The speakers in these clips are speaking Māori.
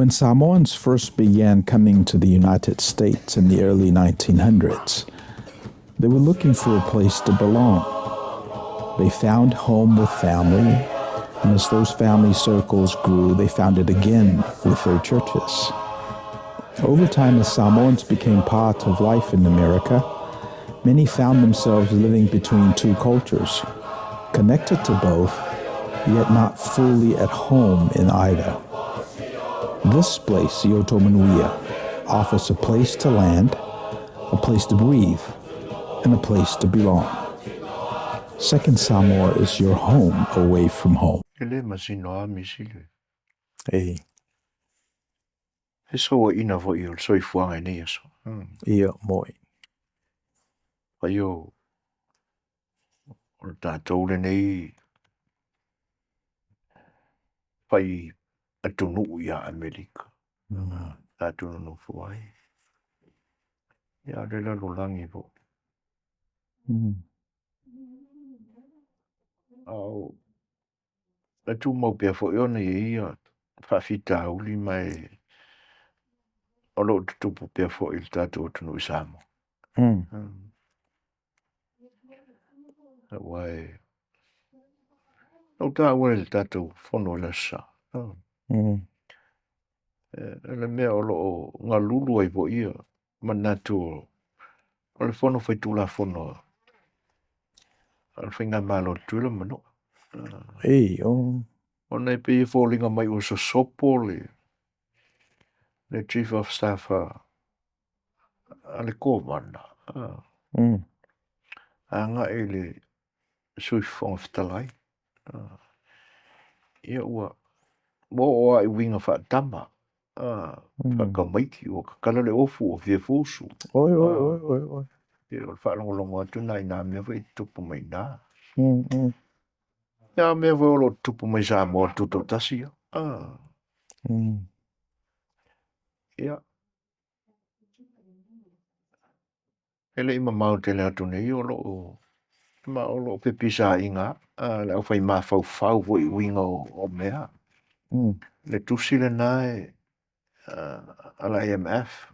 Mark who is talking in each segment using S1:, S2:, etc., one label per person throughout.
S1: When Samoans first began coming to the United States in the early 1900s, they were looking for a place to belong. They found home with family, and as those family circles grew, they found it again with their churches. Over time, as Samoans became part of life in America, many found themselves living between two cultures, connected to both, yet not fully at home in either. This place, Iotomanuia, offers a place to land, a place to breathe, and a place to belong. Second Samoa is your home away from home. Hey.
S2: So ina vo il so ifuanga ni eso.
S1: Ia moi.
S2: Paio o tātou le nei pai atunu ia Amerika. Tātou no fuai. Ia rela rolangi vo. Au atu mau pia fo iona ia whawhita uli mai o lo tupu pia fo il tātou atunu isamo. Wai o tā ua il tātou whono lasa. Le mea o lo ngā lulu ai po ia manatu o le whono whaitula whono al whinga malo tuila mano.
S1: Ei, o.
S2: O nei pe i wholinga mai o so sopo le chief of staff a le kōmana. Anga e le sui whonga whitalai. Ia ua mo o ai winga whaatama. Whakamaiki o kakala le ofu o fie fōsu.
S1: Oi.
S2: Ia o whaalongolongo atu nai nā mea wai tupu mai nā. Ia mea wai o lo tupu mai sā mo tuto tasi. Ia. Ele ima mautele atu nei o lo ma o lo pepisa inga. Le au whai maa whau voi winga o mea. Le tusi le nai ala IMF.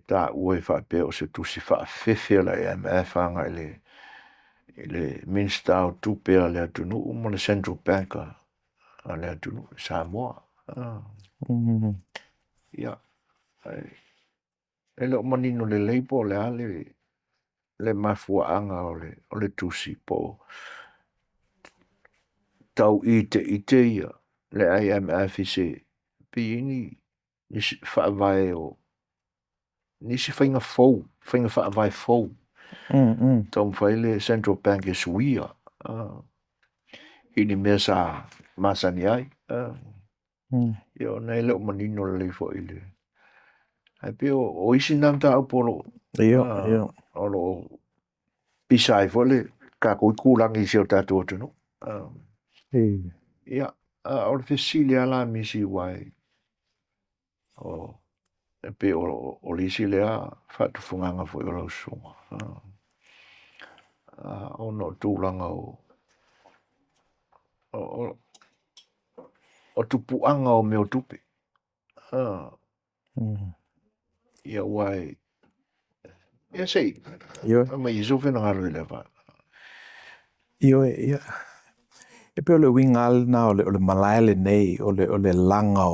S2: Tā ue whaapea o se tusi whaafefe ala IMF anga ele minister o tupea le atunu mo le central bank a le atunu Samoa. Ia. Ele o manino le leipo le ale le mafua anga o le tusi po tau ite ia le IMF i se piini nisi whaavai o nisi whainga fau, whainga whaavai fau. Tau mwhaile Central Bank e suia. Ini mea sa masani ai. Ia nei leo manino le leifo ile. Ai pe o isi namta au polo.
S1: Ia.
S2: O lo pisai fole ka koi kulangi si o tatu o tunu. Ia. O le fesili ala misi wai. O pe o lisi lea whaatufunganga fo i o lau sunga. O no tūlanga o tupuanga o meo tupe. Ia wai. Ia sei. Ma iso whena ngaro i lewa.
S1: Ia. E pe o le wingal na o le malaele nei o le langa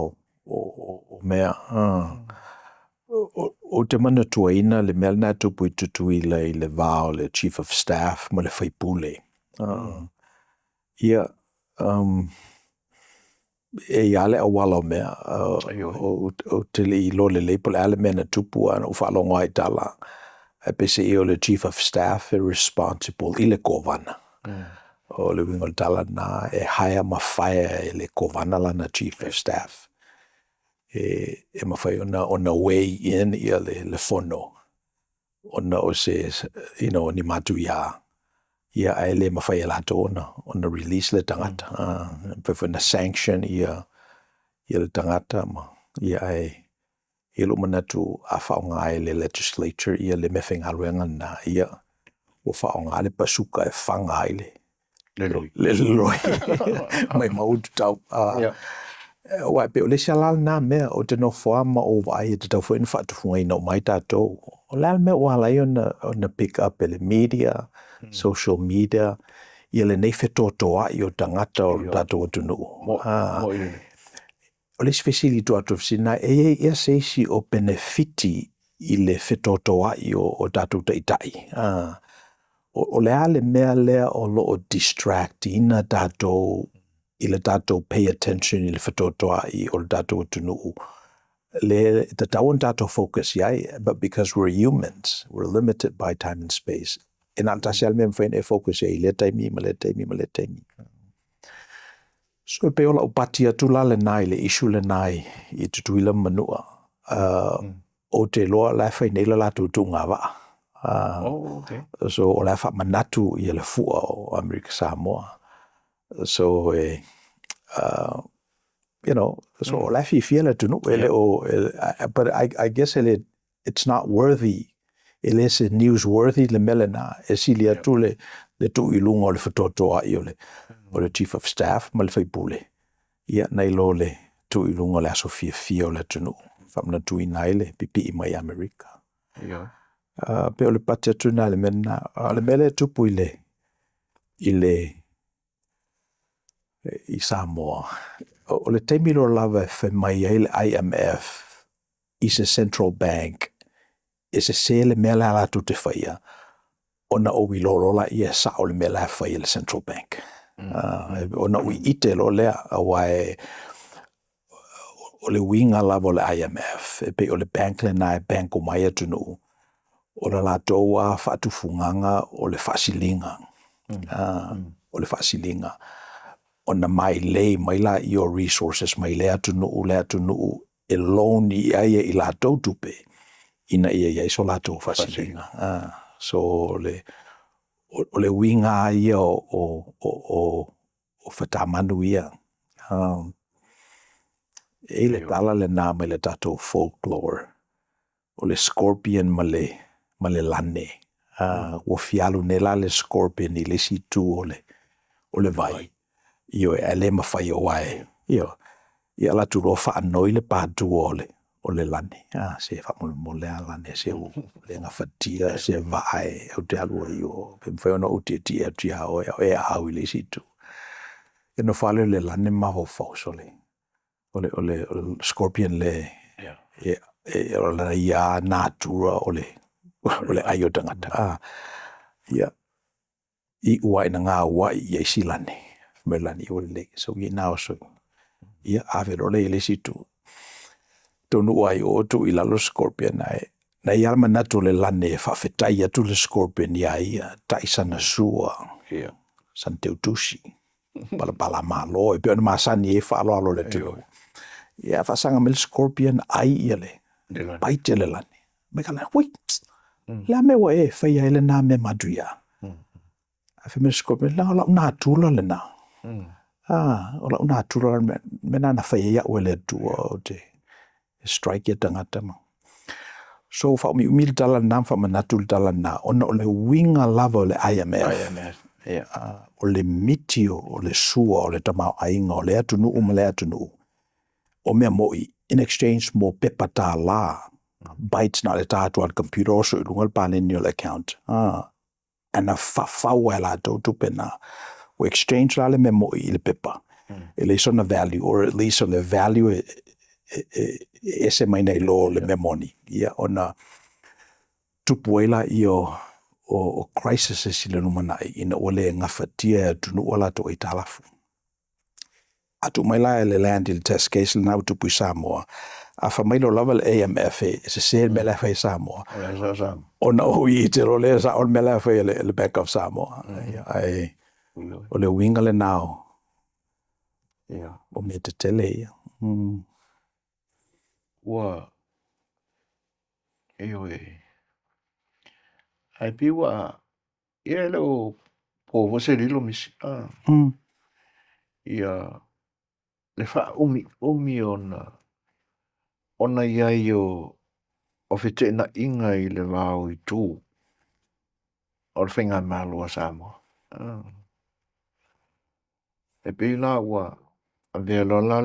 S1: o mea. O te mana tuaina le mea na tupu i tutu i le vao le chief of staff ma le whaipule. Ia e ale a wala o mea o te li lo le leipo le ale mea na tupu ana u whalongo ai tala. E pe se i o le chief of staff e responsible i le kovana. O le wingo tala na e haia mawhaia e le kovana lana chief of staff. E mawhai ona way in ia le fono. Ona o se, ni matu ia. Ia ai le mawhai alato ona release le tangata. Pewhana sanction ia le tangata ma. Ia ai lo manatu a whaonga ai le legislature ia le mewhenga ruenga na ia o whaonga le pasuka e whanga ai le loi. Mai mautu tau. Wa pe ole shalal na me o te no forma o vai te tau fuen fa tu fuen no mai tato. O la me wala on the pick up ele media, social media, ele nei fetotoa I o tangata o tato tu no.
S2: Mo ile.
S1: O le spesili tu atu sina e se o benefiti I le fetotoa I o tato taitai. O le ale mea lea o lo o distract ina tato I le tato pay attention I le fetotoa I o le tato tunu. Le tawon tato focus yai, but because we're humans, we're limited by time and space. E na tasial mem fain e focus yai le taimi, ma le taimi. So pe ola upatia tu la le nai, le isu le nai, I tutuila manua. O te loa la fain e la tutunga wa.
S2: Okay.
S1: So o la fa manatu I le fua o Amerika Samoa. So you know, so la fi fiela tunu but I guess it's not worthy. Ele is newsworthy le melena esilia tu le tu ilunga o le fatotoa I o le chief of staff ma le faipule. Ia nei lo le tu ilunga le asofia fia o le tunu. Famna tu inai le pipi I mai Amerika.
S2: Yeah.
S1: Pe o le patia tuna le mena, le mele tupu I Samoa. O le teimilo lava fe mai ai le IMF is a central bank. Is a sele mela la tu te whaia. Ona o wilorola I sa o le mela whaia le central bank. Ona ui ite lo lea awai o le winga lava o le IMF. E pe o le bank le nai bank o mai atunu. O la toa whaatufunganga o le whasilinga. O le whasilinga. Ona mai lei mai la I o resources mai le atunu e loan I aia I la tau tupe ina ia so la tau whasilinga. So o le winga ia o whatamanu ia. E le tala le nā mai le tatou folklore. O le scorpion ma le lane. O fialu ne la le scorpion I le situ o le vai. Io e le mawhai o wae. Ia la tu rofa anoi le pātu o le lane. Se whamole a lane se o le ngā whatia se vae au te alua I o. Pe mwhai ona uti tia o e au I le situ. E no whale le lane maho fausole. O le scorpion le o le ia nātura o le aio tangata. Ia I ua ina ngā ua I eisi lane. Melani o le so I nao so. Ia avero le situ. Tonu ai o tu I lalo scorpion ai. Na ia manatu le lane whawhetai atu le scorpion ia taisana sua. San teutusi. Pala malo e peona masani e whaalo le teo. Ia whasanga mel scorpion ai ia le. Paite le lane. Meka lana, wait. La me wa e whaia ele nā me maduia. A whi mel scorpion, la ola una tula le nā. Ola una tula me nā na whaia ue le tua o te strike ia tangata ma. So wha umi umil tala nā, wha manatu tala nā, ona o le winga lava o le IMF. O le mitio, o le sua, o le tamau ainga, o le atunu ma le atunu. O mea moi, in exchange mo pepa tā la, bytes na le tātua al computer o so I lunga le pāneni o le account. Ana whawhau e la tautu pena. O exchange la le mea moi I le pepa. E le sona value, or at least on the value e se mai nei lo le mea moni. Ia ona tupuela I o crisis e sile numanai ina ole ngawhatia tunu ola to I talafu. Atu mai la le land in test case na tupu I Samoa. A whamailo lava le AMF e se se me la whai Samoa. Ona hui te ro le sa on me la whai le Bank of Samoa. Ai o le winga le nao. O me te tele ia.
S2: Ua ai piwa ia leo po vose lilo misi. Ia le wha umi ona ia o fete na inga I le wao I tū. O le whenga mālua Samoa. E pei la ua a vea lola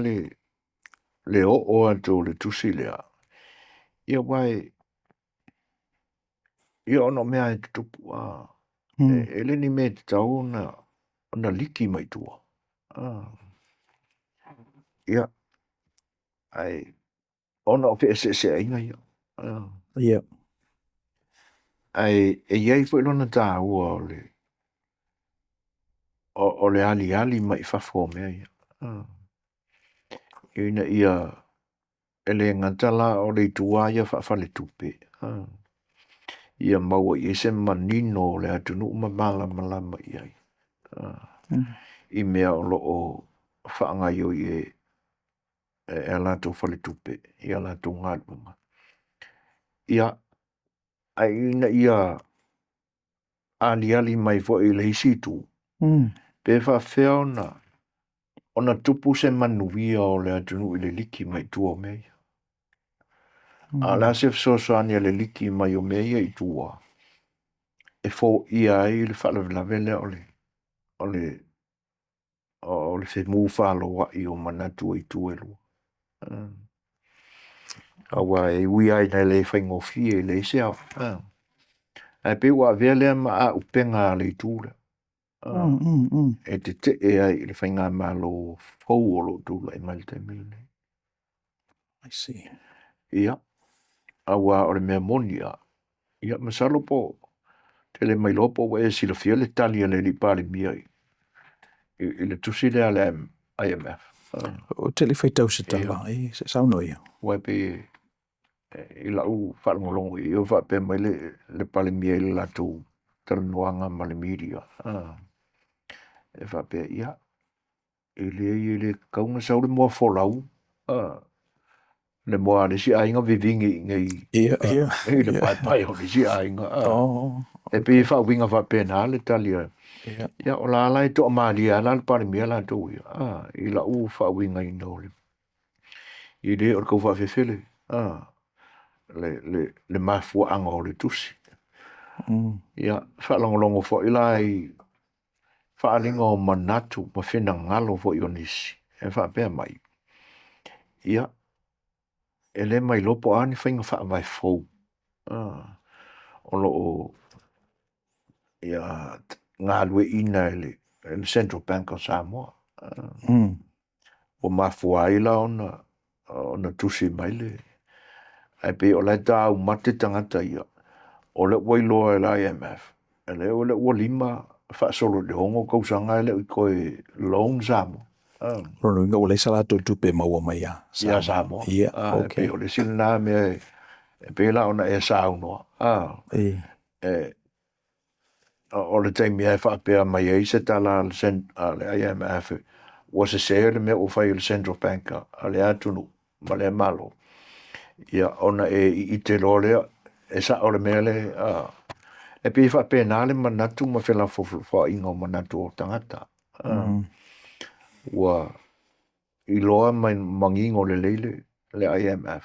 S2: le o atu le tusi lea. Ia wai, ia ono mea e tupu a. Ele ni me te tau na liki mai tua. Ia, ai, ono o pe se ainga ia.
S1: Yeah.
S2: Ai, e iai fo ilona tā ua o le ali mai fafo mea ia. Ina ia, ele ngatala o le tua ia whawhale tupe. Ia maua i se manino le atunu umamala malama iai. I mea o lo o whaangai o i e lato whale tupe, i a lato ngātunga. Ia, ai ina ia ali mai fo i le hisitu. Pe whawhea ona tupu se manuia o le atunu i le liki mai tua mea. A la se fsosani le liki mai o mea i tua. E fo ia ai le whalavelawele o le se mūwhalo wa i o manatu i tuelu. Awa e ui ai nei le whaingofie le seo. Ai pe ua vea lea ma a upenga le tūra. E te e ai le whainga malo fau o lo tūra i malte mine.
S1: I see.
S2: Ia. Awa o le mea monia. Ia masalo po te le mai lopo wa e sila fia le talia le li pale mia i le tusi lea le IMF.
S1: O te li whaitau se tala, se sauno ia.
S2: Wai pe i lau whaangolongo i o whape mai le pale mia i le latu taranoanga ma le media. E whape ia. I le kaunga sau le mua wholau. Le mua le si ainga vivingi ngai.
S1: Ia.
S2: I le pai o le si ainga. E pe i whawinga whape na le talia. Ia o la lai to amalia la le pale mia la tu ia. I lau whawinga i nole. I le o le kau whawhewhele. Le mafua anga o le tusi. Ia, whaalongolongo fo ilai whaalinga o manatu ma whina ngalo fo i onisi. E whaapea mai. Ia, e le mai lopo ani whainga whaamai fau. O loo, ia, ngā lue ina le Central Bank of Samoa. O mafua ila ona tusi mai le. Ai pe o lai tau mate tangata ia. O le wailoa e la IMF. E le o le ua lima whaasolo le hongo kausanga ele i koe loan Samoa.
S1: Rono inga o le salato tupe maua mai ia.
S2: Ia Samoa.
S1: Ia, okay.
S2: Pe o le silina mea e pe la ona e saunoa. O le taimi e whaapea mai e se tala le IMF wa se se le mea o whai le Central Bank a le atunu ma le malo. Ia ona i te lolea e sa o le mea le e pe whaapea nā le manatu ma whela wha inga o manatu o tangata. Wa i loa mai mangingo le leile le IMF.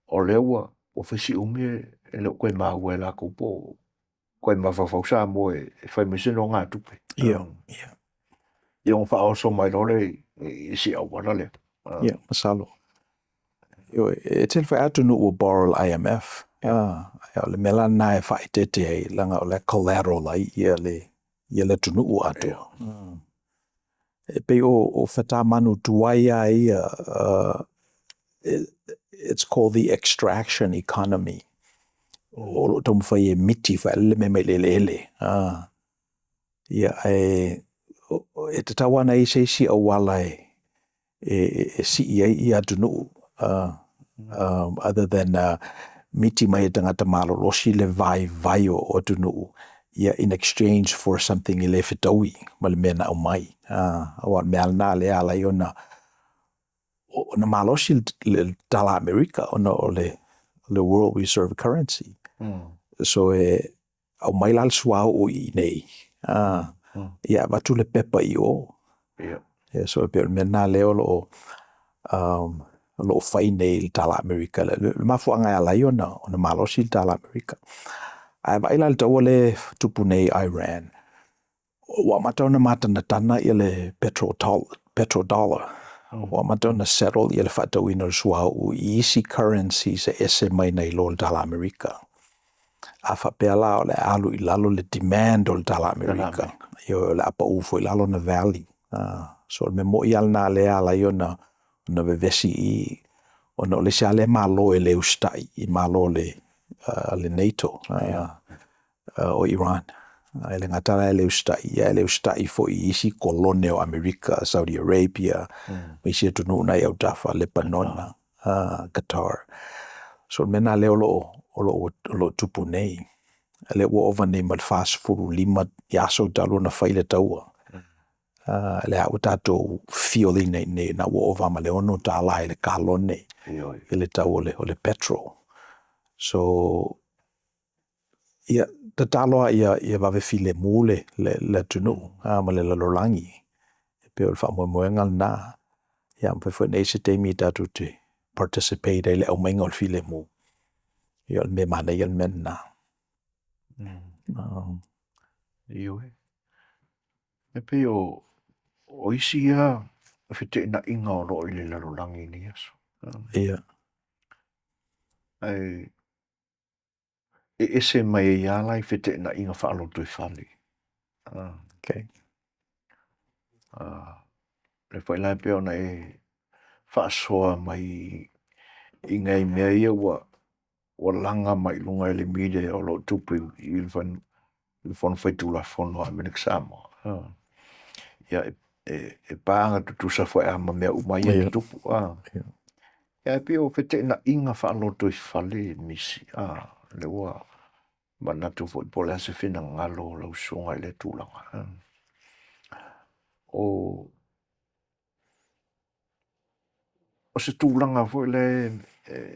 S2: O lewa o whesi umi e leo koe mahu e la kupo. Koe mawhawhau sa mo e whai misino ngā tupe.
S1: Ia.
S2: I on wha oso mai lore i si au wala le.
S1: Ia, masalo. E te whai atu nu o borrow IMF. Le mela na e whai tete ai langa o le collateral ai ia le tunu o atu. E pe o whata manu tuaia ia it's called the extraction economy. O lo tomu whai e miti whai le me lele. Ia e te tawana i se si au wala e si i atu nu. Other than miti mai tangata malo losi le vai o tunu ia in exchange for something i le whitaui ma le mena au mai. Awa mea na le ala i ona malosi le dala America ona o le world reserve currency. So au mai lal sua o i nei. Ia watu le pepa i o. So pe mena le o lo fai nei le tala America. Le mafuanga ia lai ona malosi le tala America. Ai vai la tau le tupu nei Iran. Wa mata ona mata na tana ia le petrodollar. Wa matona settle i le whaatauina le suau I isi currency se ese mai nei lo le dala Amerika. A whapea la o le alu I lalo le demand o le dala Amerika. Io le apa ufo I lalo na valley. So me mo I alna le ala io na vevesi I ona o le se ale malo e le ustai I malo le NATO o Iran. Le ngatara le ustai fo I isi kolone o Amerika, Saudi Arabia, isi tunu na au dafa Lebanon, Qatar. So mena le o tupu nei. Le wo ova nei mal fast furu lima yaso talo na faile taua. Le au tato fioli nei na wo ova ma le ono tala le kalone le tau o le petrol. So ia tataloa ia vavefile mule le tunu ma le lalolangi e pe o le whaamoemoenga na ia mwhewhoi nei se teimi tatu te participate le au mainga o le file mu ia le me mana ia le mena
S2: Ioi. E pe o isi ia white na inga o lo I le lalolangi ni aso.
S1: ia
S2: Ai ese mai ia lai white na inga whaaloto I whali.
S1: okay
S2: Le whai lai peo na whaasoa mai I ngai mea ia wa langa mai lunga le media o lo tupu I le whanu whaitula whono a Menek Samoa. Ia e pāanga tutusa whai ama mea umai e tupu. Ia pe o whete na inga whaaloto I whale misi. Le ua manatu fo I pole ase whina ngalo lau songa I le tūlanga. O se tūlanga fo le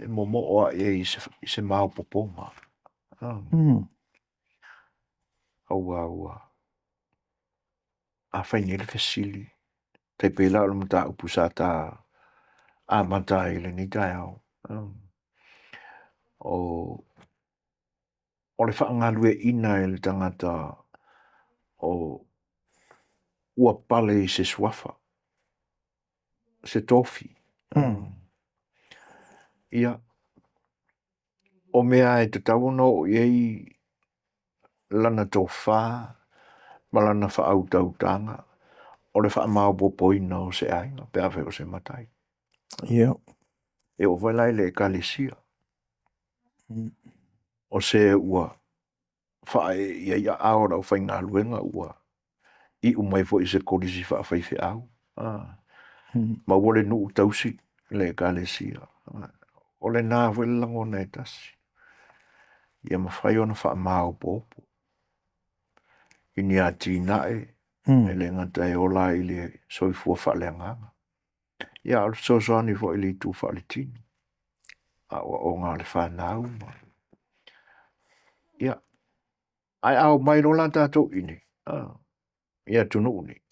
S2: momo oa I se mau poponga. Aua. A whaini le fesili. Tai pēla o le mata upusa ta a mata I le ni tai au. O le whaangalue ina I le tangata o ua pale I se swafa. Se tofi. Ia. O mea e te tauno o iei lana tō whā, malana wha au tautanga, o le wha mau popoina o se ainga, pe awhe o se matai.
S1: ia
S2: E o wailai le ekalesia. O se ua wha ia aora o whainga luenga ua. I umai fo I se kolisi wha whaife au. Ma wole nuu tausi le ekalesia. O le nā wele lango nei tasi. Ia mawhai ona wha mau popo. I ni a tīnae, e le ngata e ola I le soifua wha le nganga. Ia al soani fo I le tu wha le tini. A o ngā le whanau. Ia. Ai au mai no la tātou ini. Ia tunu uni.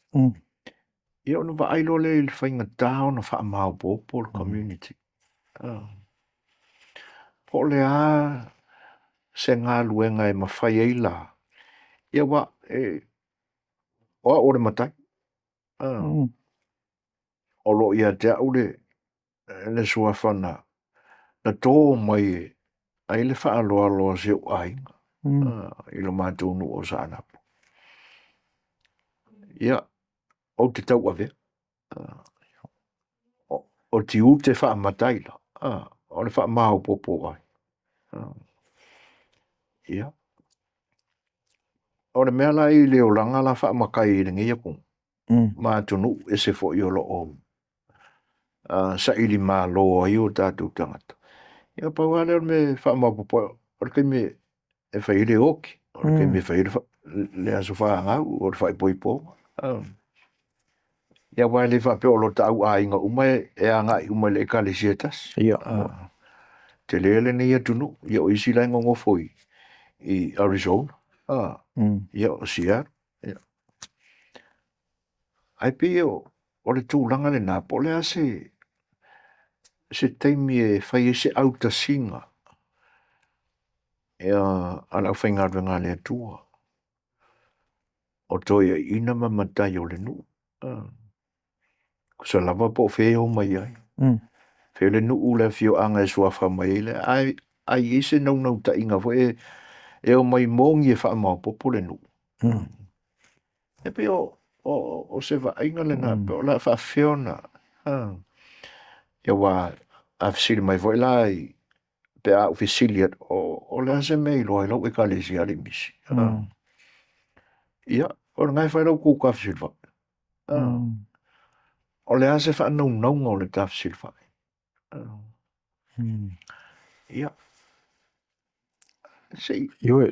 S2: Ia ono wa ailo le il whainga tāo na wha mau popo le community. Po le a se ngā luenga e mawhai eila. Ia wa oa ore matai. O lo ia te au le suafana na tō mai ai le wha aloa loa se o ainga. I lo mātou nu o sa anapu. Ia, o te tau ave. O ti u te wha matai la. O le wha maho popo ai. Ia. O le mea la I leo langa la wha makai I ringi ia kong. Mātou nu e se fo I o lo o. Sa ili mā loa I o tātou tangata. Ia pau ale me wha maho popo. O le kei me e whai ile oki. O le kei me whai le aso wha ngau. O le whai poipo. Ia wai le wha peo lo tau a inga umai e anga I umai le ekale sietas.
S1: ia
S2: Te lele ni ia tunu. Ia o isi lai ngongo foi I Arizona. Ia o Seattle. Ia. Ai pe o le tūlanga le nā po le a se teimi e whai e se auta singa. Ia ala whainga renga le atua. O toia ina mamatai o le nu. So lava po fe o mai ai. Fe le nu ule fio anga e suafa mai le ai ise nau ta inga fo e o mai mongi e wha mau popo le nu. E pe o se va inga le na pe o la wha fiona. Ia wa a fisili mai foi la pe a fisili o le ase mei lo ai lo e kalesi ali misi. Ia, o ngai whai lau kou ka fisili fa. O le ase wha nau o le ka fisili fa. Ia. Sei.
S1: Yo,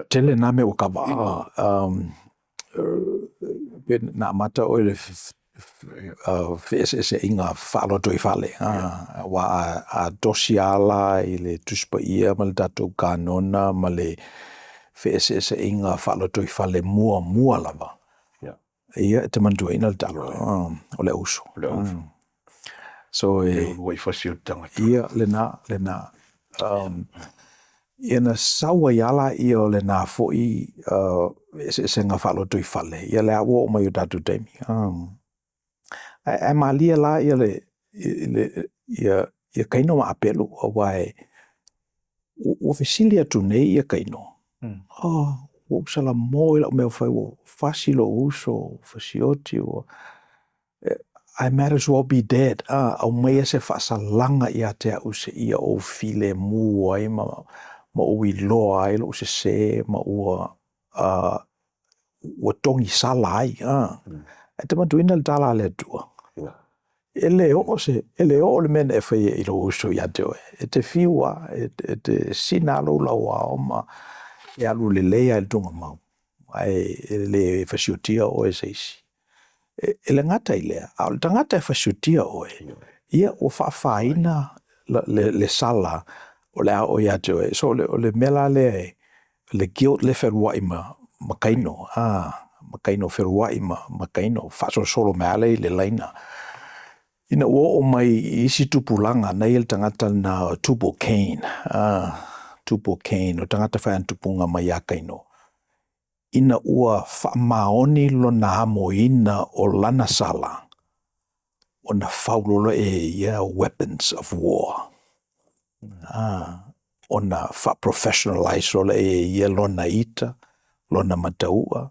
S1: tele na me o ka wa. Na mata o le se inga whaalo toi whale. Wa a dosi ala i le tuspa ia ma le tatou kanona ma le se inga whaalo toi whale mua lava. Ia te mantua ina le talo. O le uso. So
S2: Wai fasio tangata.
S1: ia le na ia na sawa yala ia o le na foi se nga whaalo toi whale. Ia le awo o mai o tatou teimi. Ai malia la ia ia kaino ma apelu o wai o fesilia tu nei ia kaino. O sala mo ila me fai o fasilo uso fasioti o I might as well be dead. Au mea se whaasalanga ia te au se ia o file mu ai ma ui loa ai lo se ma ua tongi sala ai. E te matuina le tala le tua. Ele o le mena e whai e ilo uso ia te oe. E te fiua, e te sina alo lau ao ma e alu le leia e tunga mau. Ai le fasiotia o e seisi. Ele ngata i lea. Au le tangata e fasiotia oe. Ia o whaafaina le sala o le ao ia te oe. So o le mela le guilt le wherua ima makaino. Makaino wherua ima makaino. Whaso solo meale le laina. Ina o mai isi tupulanga na il tangata na tupo cane. Tupo cane. O tangata whaen tupunga mai a kaino. Ina ua whaamaoni lo na hamoina o lana sala. O na whaulolo weapons of war. O na professionalize lo lo na ita, lo na mataua,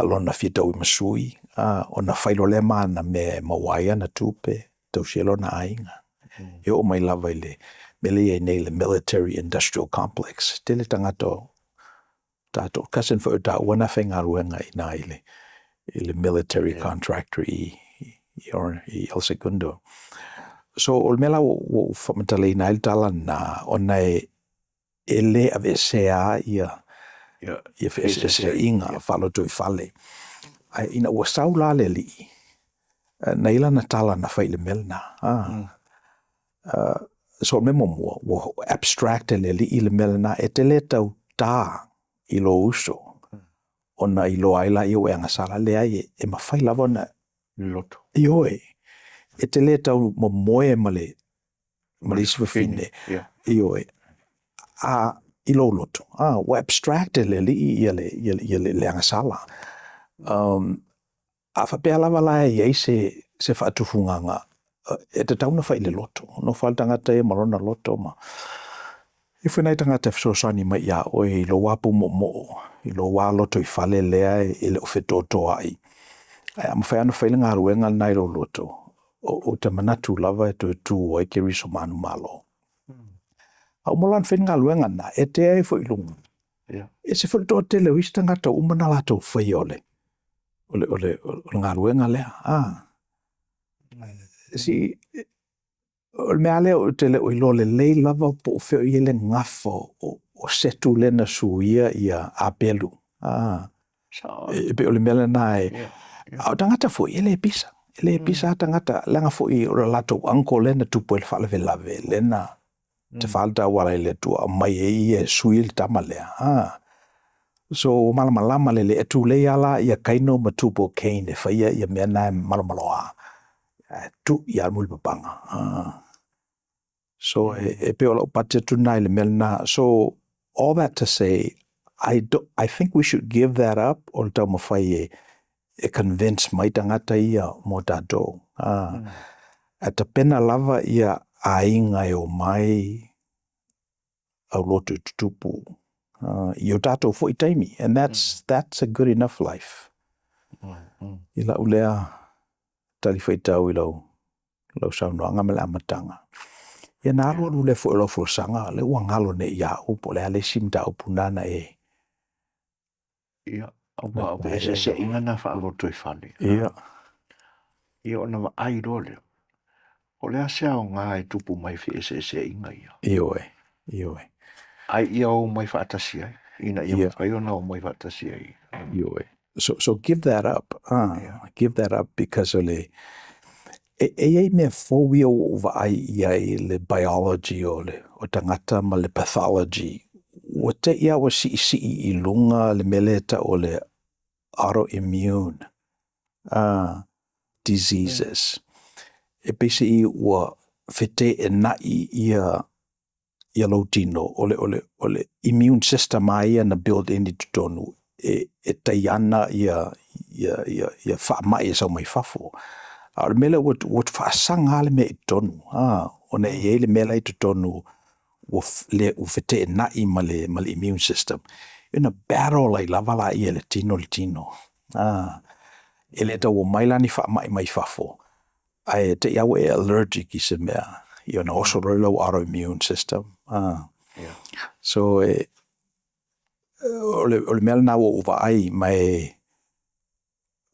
S1: lo na fitau i masui, o na whailole mana me mawaia na tupe, tausielo na ainga. E o mai lava ile, mele nei le military industrial complex. Tele tangato, tato, kasen fo ta wana whenga ruenga i na ile military contractor i El Segundo. So, o mela o whamatale na il tala na o nei ele ave sea ia se inga whalo tui whale. Ina ua saula le li. Na ila na tala na whaile melna. So memo mua, wo abstract le li ile melna e te le tau tā ilo uso. Ona ilo aila i o anga sala le ai e mawhai lava na
S2: loto.
S1: Ioe. E te le tau moe male iswafine. Ioe. Ilo loto. Wo abstract le li i le anga sala. A whapea lava lai i se whaatufunganga. E te tauna whai le loto. No whaitangata e marona loto ma. I whenai tangata whasosani mai ia o i lo wapu mo. I lo wā loto i whale lea i le uwhetoto ai. Ai am whai anu whailinga aruenga nai lo loto. O te manatu lava e tu o i ke riso manu malo. Au molan whenga aruenga na e te ai fo i lunga. E se whaito te leo isi tangata umana lato whai ole. Ole ngā aruenga lea. Si o mea leo te leo i lo le lei lava po o wheo i le ngafo o setu lena suia ia apelu. E pe o le mea na e au tangata fo i le pisa. Ele pisa tangata langa fo i ora lato anko lena tupo il whalave lave lena te whalta wala i le tua mai e suil tamalea. So malamalama le e tu le ala ia kaino ma tupo cane e whaia ia mea na malamaloa. Tu ia mulpapanga. So e pe ola upate tunai le melna. So all that to say, I think we should give that up or tau mawhai e convince mai tangata ia mo tatou. At a pena lava ia ainga e o mai au loto i tutupu. I o tātou fo i taimi. And that's a good enough life. I la ulea tali whaitau i lau saunoanga me le amatanga. Ia nā alua lule fo i lau furusanga, le ua ngalo ne ia upo, le ale simta upunana e.
S2: Ia, au pe se inga na wha aloto i whale.
S1: Ia.
S2: Ia ona wa ai role. O le asea o ngā e tupu mai fi se inga ia.
S1: Ioe.
S2: Ai ia o mai wha atasi ai. Ina ia whai ona o mai wha atasi ai.
S1: Ioe. So give that up. Give that up because o le e me fōwi o ai ia le biology o tangata ma le pathology. Wa te ia wa si I lunga le meleta o le autoimmune diseases. E pese I ua fete e nai ia lautino o le immune system ai na build in I tutonu e taiana ia whaamai e sau mai whafo. A le mele wat whaasanga le me I tonu. O ne le mele I tutonu u fete e nai ma le immune system. Ina battle ai lavala ia le tino. E le tau o mailani whaamai mai whafo. Ai te iau e allergic I se mea. I ona oso rolo autoimmune system. So o le mele na o ai mai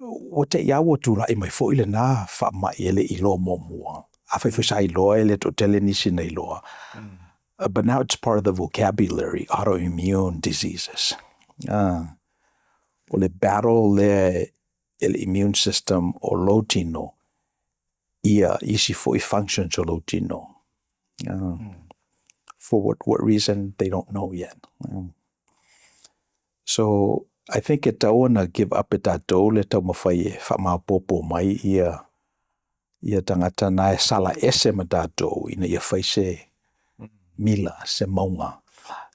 S1: o te iau o tūrai mai fo I le nā whaamai e le ilo momua. A whaiwhisa iloa e le to tele nisi na iloa. But now it's part of the vocabulary, autoimmune diseases. O le battle le immune system o lotino ia isi fo I functions o lotino. For what reason, they don't know yet. So I think e tau na give up e tātou le tau mawhai e whamāpopo mai ia tangata na e sala ese ma tātou ina ia whaise mila se maunga.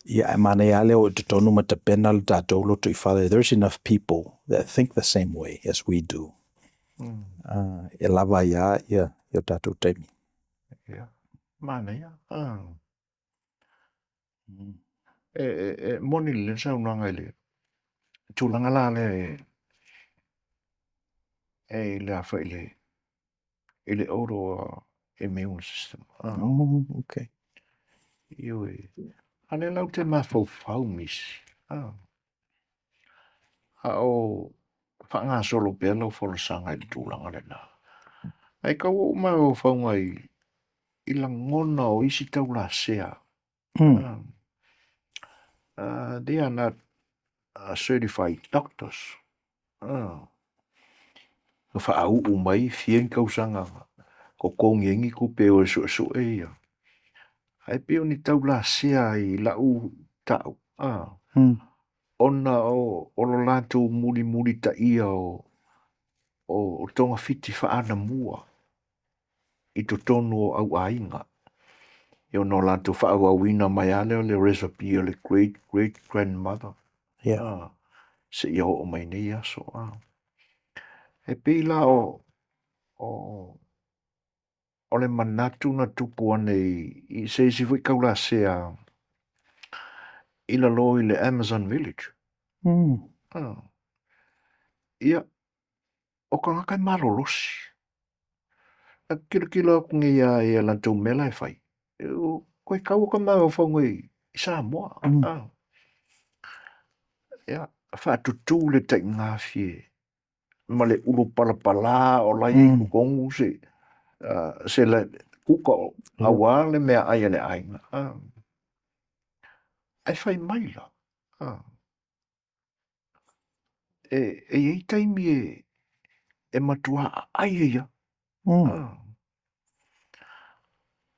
S1: Ia e mana ia leo te tonu ma te pena le tātou loto I whale. There's enough people that think the same way as we do. E lava ia tātou taimi.
S2: Ia. Mana ia. Moni le sa unanga le. Tūlanga la le le awha le oro immune system.
S1: Okay.
S2: Ioi. Ane lau te mawhau misi. O whaanga solo pia lau wholesanga I tūlanga le nā. Ai kau o mai o whaungai I langona o isi tau la sea. They are not certified doctors. Whaau o mai fien kausanga. Ko kongengi ko peo so e ia. Ai peo ni tau la sea I lau tau. Ona o lo lato muri ta ia o tonga fiti whaana mua. I to tonu au ainga. Io no lato whaau awina mai ale o le recipe o le great grandmother. Se ia o mai nei aso. E pila o le manatu na tupu ane I se isi fui kaula sea ila lo I le Amazon village. Ia o ka ngakai marolosi. A kila kunge ia lantou mela e whai. Koe kau o ka mau whaungai I Samoa. Ia whaatutu le tai ngā fie. Ma le ulu palapala o lai kukongu se le kuka o awa le mea aia le ainga. Ai whai maila. E taimi e matua ai ia.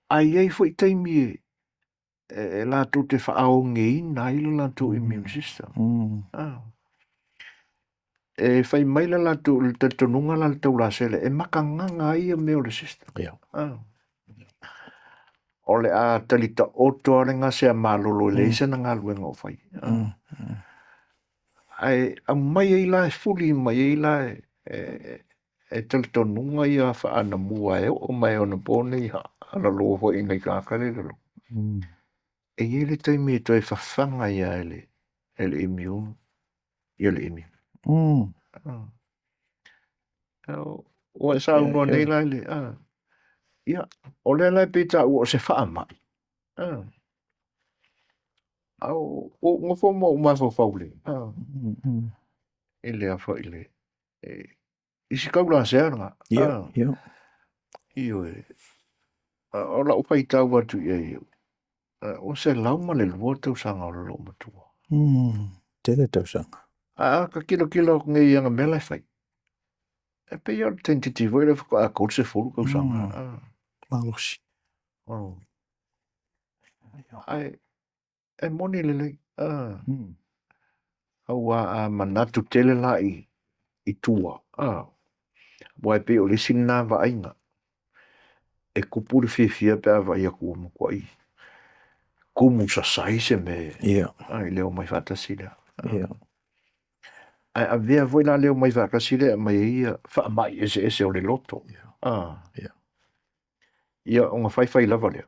S2: Ai ei fwoi taimi e lātou te whaao ngei nai le lātou immune system. E whai maila lātou le tatonunga la le tau la sele e makanganga ia meo le system. O le a talita oto ale ngā sea malolo leise na ngā luenga o whai. Ai a mai ei la e fuli mai ei la e tal tonunga ia whaana mua e o mai ona pone ha ala loa ho i ngai kākare lo. E ele taimi e toi whawhanga ia ele immune, ele immune. O e sa unua nei lai le, ia, o le lai pita ua se whaamai. Au, o ngofo mo umafo faule. Ele a fa ile. Isi kaula se anga. Iyo e. O la upai tau watu ia iyo. O se lauma le lua tau sanga o lo matua.
S1: Tele tau sanga.
S2: Ka kilo ngai anga mela fai. E pe ia tentative ele fa a coach se fulu kau sanga.
S1: Malosi.
S2: Ai, e moni lele. Aua a manatu tele la i tua. Wai pe o le sinna va ainga. E kupuri fifia pe ava ia kumu kwa i. Kumu sa saise me. Ai leo mai fatasida. Ai a vea voi la leo mai fatasida mai ia fa mai ese o le loto. Ia onga fai lava lea.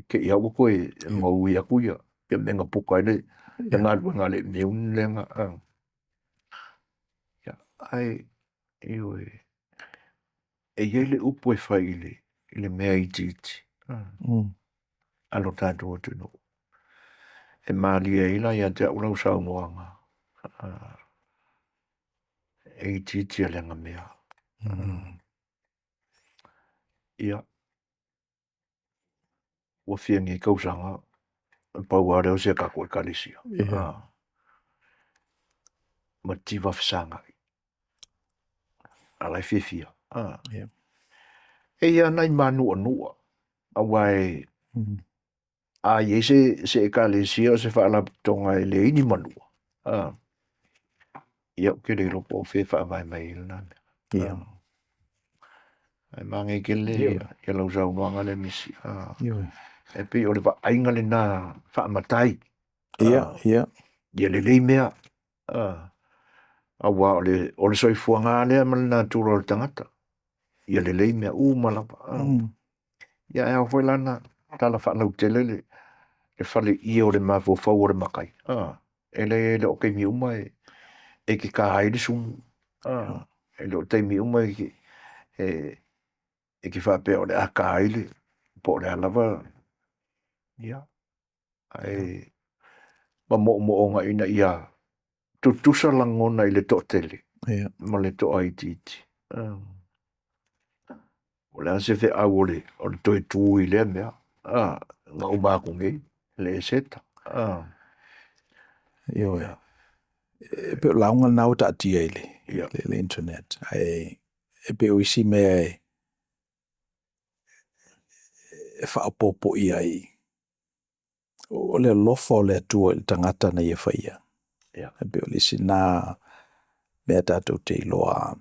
S2: Ke ia uko e mau ia kuia. Ia menga puka ele. Ia ngā le meun lenga. Ai, iyo e. E yele upo e fai ile mea i titi. Alo tātou o tuno. E mālia ila ia te ulau sau noanga. E i titi a lenga mea. Ia. Ua whiangi kausanga. Pau a reo se kako e kalisia. Ma tiva fisanga. Alai fifia. E ia nai manua nua. Awai. A ye se e kalisia se whaala tonga e le ini manua. Ia ke le ropo fe wha mai ilana. Ai mangi ke le ia lau sau noanga le misi. E pi o le wa ainga le na wha matai. Ia le lei mea. Awa o le soifuanga lea malina tūra o le tangata. Ia le lei mea malapa. Ia ea hoi lana tala whanau tele le whale ia o le mawofau o le makai. E le o kei mi uma e ki ka haere sumu. E le o tei mi uma e ki whapea o le a ka haere. Po o le alawa. Ia. Ai ma mo nga ina ia tutusa langona i le to tele. Ma le to ai titi. O le ase fe au o le toi tū i le mea. Nga umako ngei. Le seta.
S1: Yo ya. Pe launga nau ta tia ile. Le internet. Ai pe o isi mea e whaapopo i ai. O le lofa o le atua i tangata na ia whaia. Pe o le isi nā mea tātou te iloa.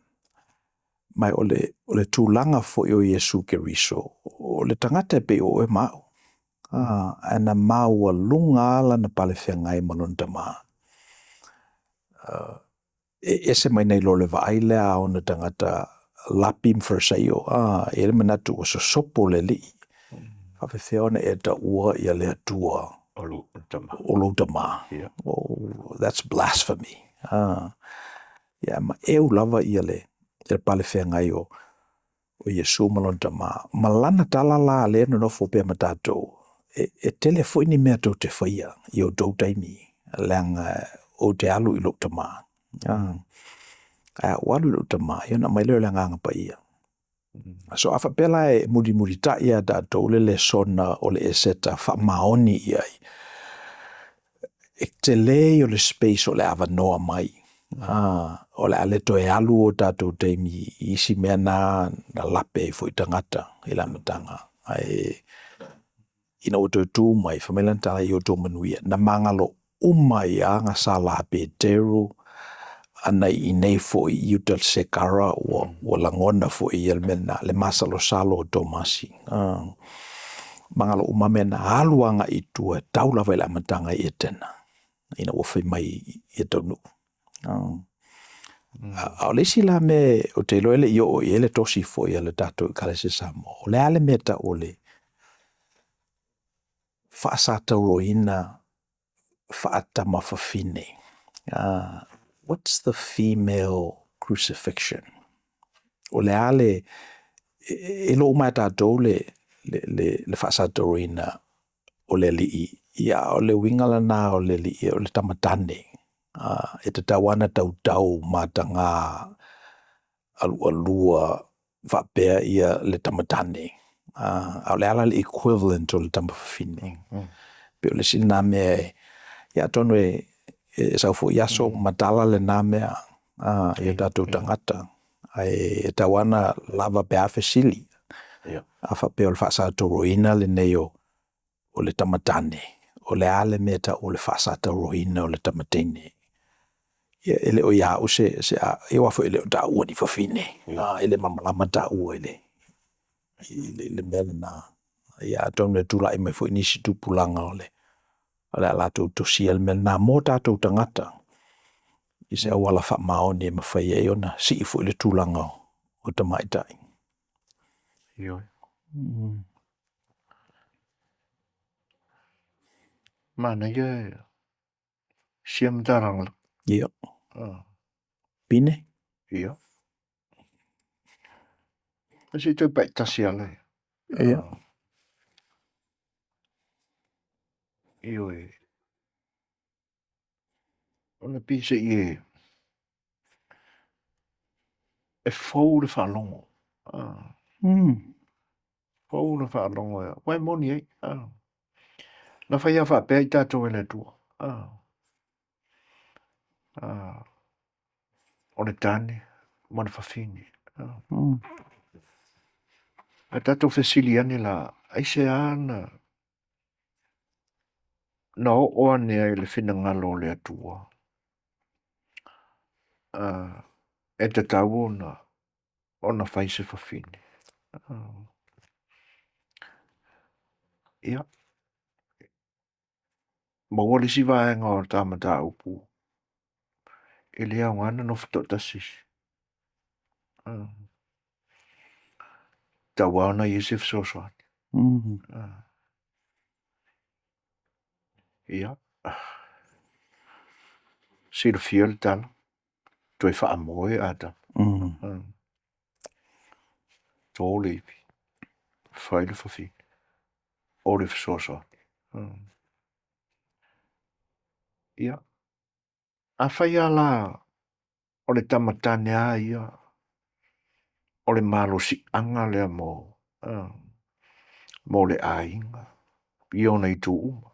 S1: Mai o le tūlanga fo i o Yesu Keriso. O le tangata pe o e mau. Ana mau a lunga ala na pale whengai malunta maa. Ese mai nei lo le vaile a o na tangata lapim wharsaiyo. E le manatu o so sopo le li. Hawhewhea ona e ta ua i a le atua. O lutama. Oh, that's blasphemy. Yeah, ma eu lava i a le pale whengai o Yesu malunta maa. Malana tala la le no fo pe matatou. E telefoi ni mea tau te whaia i o tau taimi leanga o te alu i lukta maa. Walu i lukta maa, iona mai leo leanga anga pa ia. So afa pela e muri ta ia tātou le sona o le eseta wha maoni ia i. E te le o le space o le ava noa mai. O le aleto e alu o tātou taimi isi mea na lape i fo i tangata i la matanga. Ina o tō mai, whamelantala i o tō manuia, na mangalo umai a ngā sala pe teru, ana i nei fo i utal sekara o langona fo i elmena, le masalo salo o tō masi. Mangalo umamena haluanga i tua, taula vai la matanga i etena. Ina o whai mai i tonu. A o le sila me o te loele i o i ele tosi fo i le tatou kale se samo. O le ale meta o le whaasata roina whaatama whawhine. What's the female crucifixion? O le ale e lo mai tatou le whaasata roina o le li ia o le wingala na o le li o le tamatane. E te tawana tau matanga alua whapea ia le tamatane. O le ala le equivalent o le tamawhine. Pe o le sina mea ia tonu e saufo iaso matala le nā mea ia tatou tangata. Ai e tawana lava pe a fesili. A whapea o le whaasata roina le nei o le tamatane. O le ale meta o le whaasata roina o le tamatene. Ele o ia o se e wafo ele o ta ua ni whawhine. Ele mamalama ta ua ele. Le mele na. Ia tonu e tula i mai fo inisi tupulanga o le. O le alatou tosia le mele na mō tātou tangata. I se awala wha maoni e mawhai e ona si i fo ile tūlanga o tamaitai.
S2: Ioi. Mana ia siam tarang.
S1: Ia. Pine?
S2: Ia. Kasi ito pai tasi ala.
S1: Ia.
S2: Ioi. Ona pisa i e fau le whalongo. Fau le whalongo ia. Wai moni ei. Na whai a whapea i tātou e le tua. O le tane. Mana whawhine. A tātou whesili ane la. Aise ana. Na o ane ai le whina ngalo le atua. E te tau ona whai se whawhine. Ia. Maua le siwa e ngā o tāmata upu. E lea ngana no whatotasis. Tau ana Iesif Sosoat. Ia. Sira fia le tala. Toi wha amoe ata. Tō leipi. Whai le whawhine. O le Sosoat. Ia. A whai ala o le tamatane a ia. O le malo si anga lea mo. Mo le ainga. Iona i tū uma.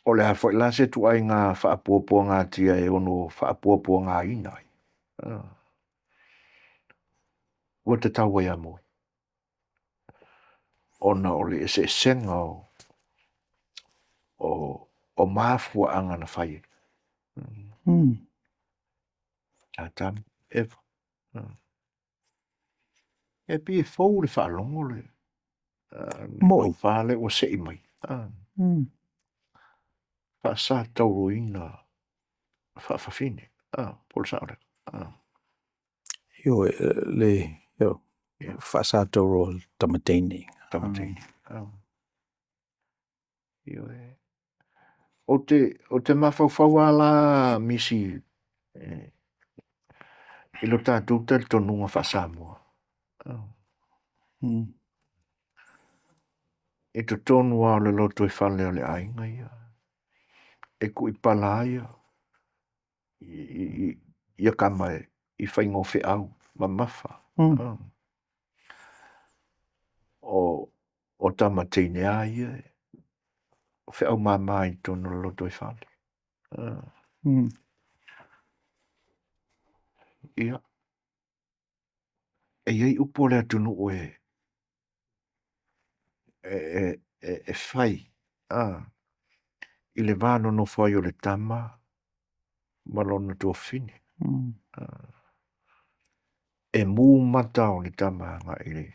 S2: O le hafo la se tu ai ngā whaapua ngā tia e ono whaapua ngā inai. Ua te tau ai amoi. Ona o le ese senga o mafua anga na whai. A tam, eva. E pi e fau le whaalongo le. Moi. Whale o se i mai. Whaasa tauro ina. Whaafine. Pol saure.
S1: Yo, whaasa tauro tamatene.
S2: Tamatene. Yo e. O te mawhauwhau ala misi. Ilo tātou tel tonunga whaasa mua. E to tonu au le loto e whale o le ainga ia. E ku i pala ia. Ia kama i whaingo whi au. Ma mawha. O tamatene a ia. Whi au mamai tonu le loto e whale. Ia. E iei upo le atunu oe. E whai. I le vāno no whai o le tama. Malona tua fine. E mū mata o le tama ngā ere.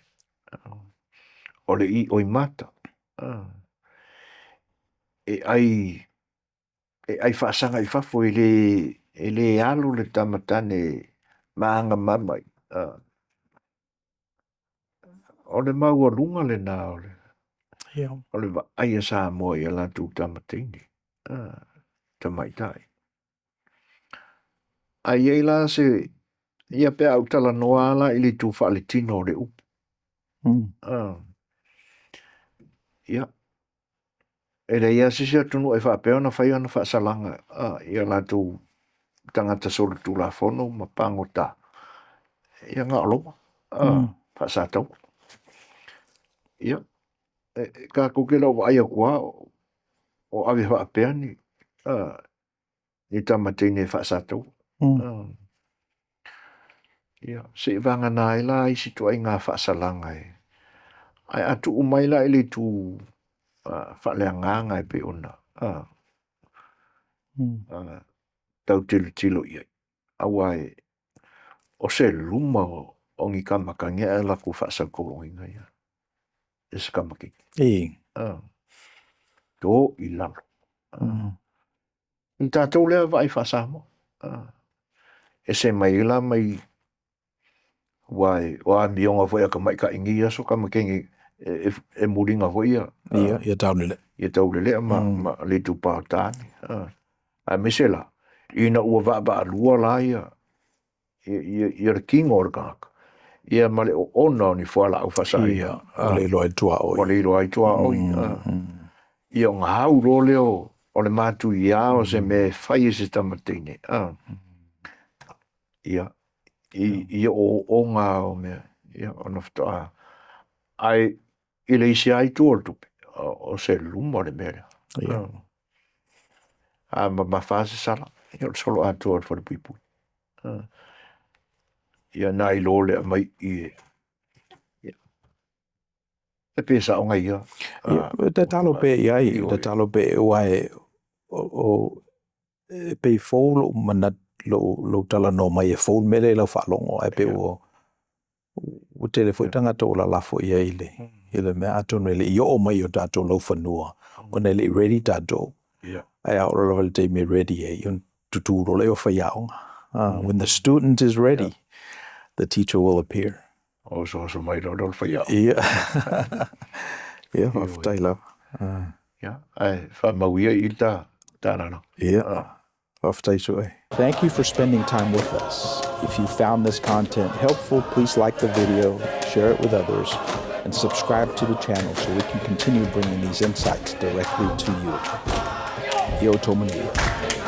S2: O le i oi mata. E ai ai whaasanga I whafo e le alo le tamatane maanga mamai. O le maua runga le nā o le.
S1: Yeah.
S2: O le wa aia sā moa I ala tū tamatini. Tamaitai. Ai ei la se ia pe au tala noa ala I le tū whaale tino o le upu. Ia. E le ia sisi atunu e whaapeo na whai ana whaasalanga. Ia la tū tangata solo tū la whono ma pango tā. Ia ngā aloha. Whaasatau. Ia. Ka kukela o aia kua o awe whaapea ni. Ni tamatini e whaasatau. Ia. Se vanga nā ila I situ ai ngā whaasalanga e. Ai atu umaila I le tū whaalea nganga e pe ona. Tau tilo iai. Awai o se luma o ngi kamakangi e la ku whaasakolo inga ia. E se kamaki. Tō I lalo. I tātou lea vai whaasamo. E se mai ila mai wai o a mionga foi a ka mai ka ingi ia so kamakengi e muringa foi ia.
S1: Ia taunele.
S2: Ia taunele ma le tu pautani. A mesela. Ina ua vaba alua la ia. Ia re king or kaka. Ia male o ona ni fuala au fasai.
S1: Ia. Ale loa tua oi.
S2: Wale loa tua oi. Ia o ngā hau ro leo o le mātu ia o se me whai se tamatine. Ia. Ia o ngā o mea. Ia o naftoa. Ai ile isi ai tuol tupe. O se luma le mea.
S1: Ia.
S2: Ma fase sala. Ia o solo a tuol for the people. Ia nai lo le mai I e pesa o ngai ia.
S1: Te talo pe iai, te talo pe wai o pe fōlo mana lo tala no mai e fōl mele lau whalongo e pe o telefo I tangata o la lafo iai le. Ile mea atonu ele I o mai o tato lau whanua. O nele ready tato. Ai a ora lava le te me ready e. Ion tuturo leo whaiaonga. When the student is ready, the teacher will appear.
S2: So mai lo whaiao.
S1: Yeah. Yeah, whaftaila.
S2: Yeah, ai whamauia I tā rana.
S1: Yeah. Thank you for spending time with us. If you found this content helpful, please like the video, share it with others, and subscribe to the channel so we can continue bringing these insights directly to you. Io Tomanui.